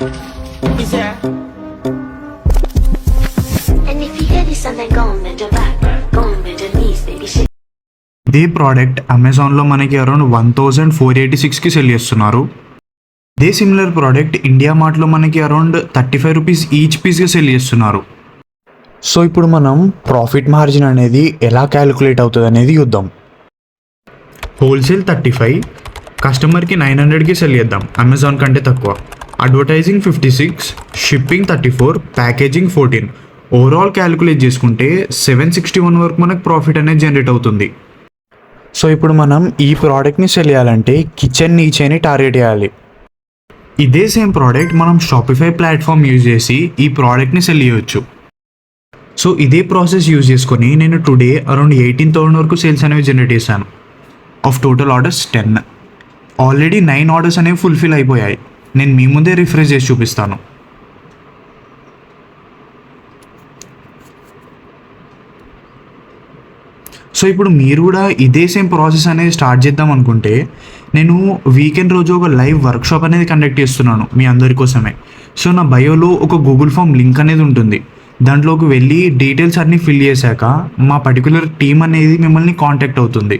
Yeah. And if you hear this, then go on bend your back, go on bend your knees, baby shit. ఇదే product అమెజాన్లో మనకి around 1486కి cell చేస్తున్నారు. ఇదే similar product India మార్ట్లో మనకి around 35 rupees each పీస్గా cell చేస్తున్నారు. So ఇప్పుడు మనం profit margin అనేది ఎలా క్యాలిక్యులేట్ అవుతుంది అనేది చూద్దాం. హోల్సేల్ 35, కస్టమర్కి 900కి సెల్ చేద్దాం, అమెజాన్ కంటే తక్కువ. Advertising 56, shipping 34, packaging 14. Overall calculate చేసుకుంటే 761 వరకు మనకు ప్రాఫిట్ అనేది జనరేట్ అవుతుంది. సో ఇప్పుడు మనం ఈ ప్రోడక్ట్ని సెల్ చేయాలంటే కిచెన్ నీచేని టార్గెట్ చేయాలి. ఇదే సేమ్ ప్రోడక్ట్ మనం షాపిఫై ప్లాట్ఫామ్ యూజ్ చేసి ఈ ప్రోడక్ట్ని సెల్ చేయవచ్చు. సో ఇదే ప్రాసెస్ యూజ్ చేసుకొని నేను టుడే అరౌండ్ 18,000 వరకు సేల్స్ అనేవి జనరేట్ చేశాను. Of total orders 10. Already 9 orders అనేవి ఫుల్ఫిల్ అయిపోయాయి. నేను మీ ముందే రిఫ్రెష్ చేసి చూపిస్తాను. సో ఇప్పుడు మీరు కూడా ఇదే సేమ్ ప్రాసెస్ అనేది స్టార్ట్ చేద్దాం అనుకుంటే నేను వీకెండ్ రోజు ఒక లైవ్ వర్క్షాప్ అనేది కండక్ట్ చేస్తున్నాను మీ అందరి కోసమే. సో నా బయోలో ఒక గూగుల్ ఫామ్ లింక్ అనేది ఉంటుంది. దాంట్లోకి వెళ్ళి డీటెయిల్స్ అన్నీ ఫిల్ చేశాక మా పర్టికులర్ టీమ్ అనేది మిమ్మల్ని కాంటాక్ట్ అవుతుంది.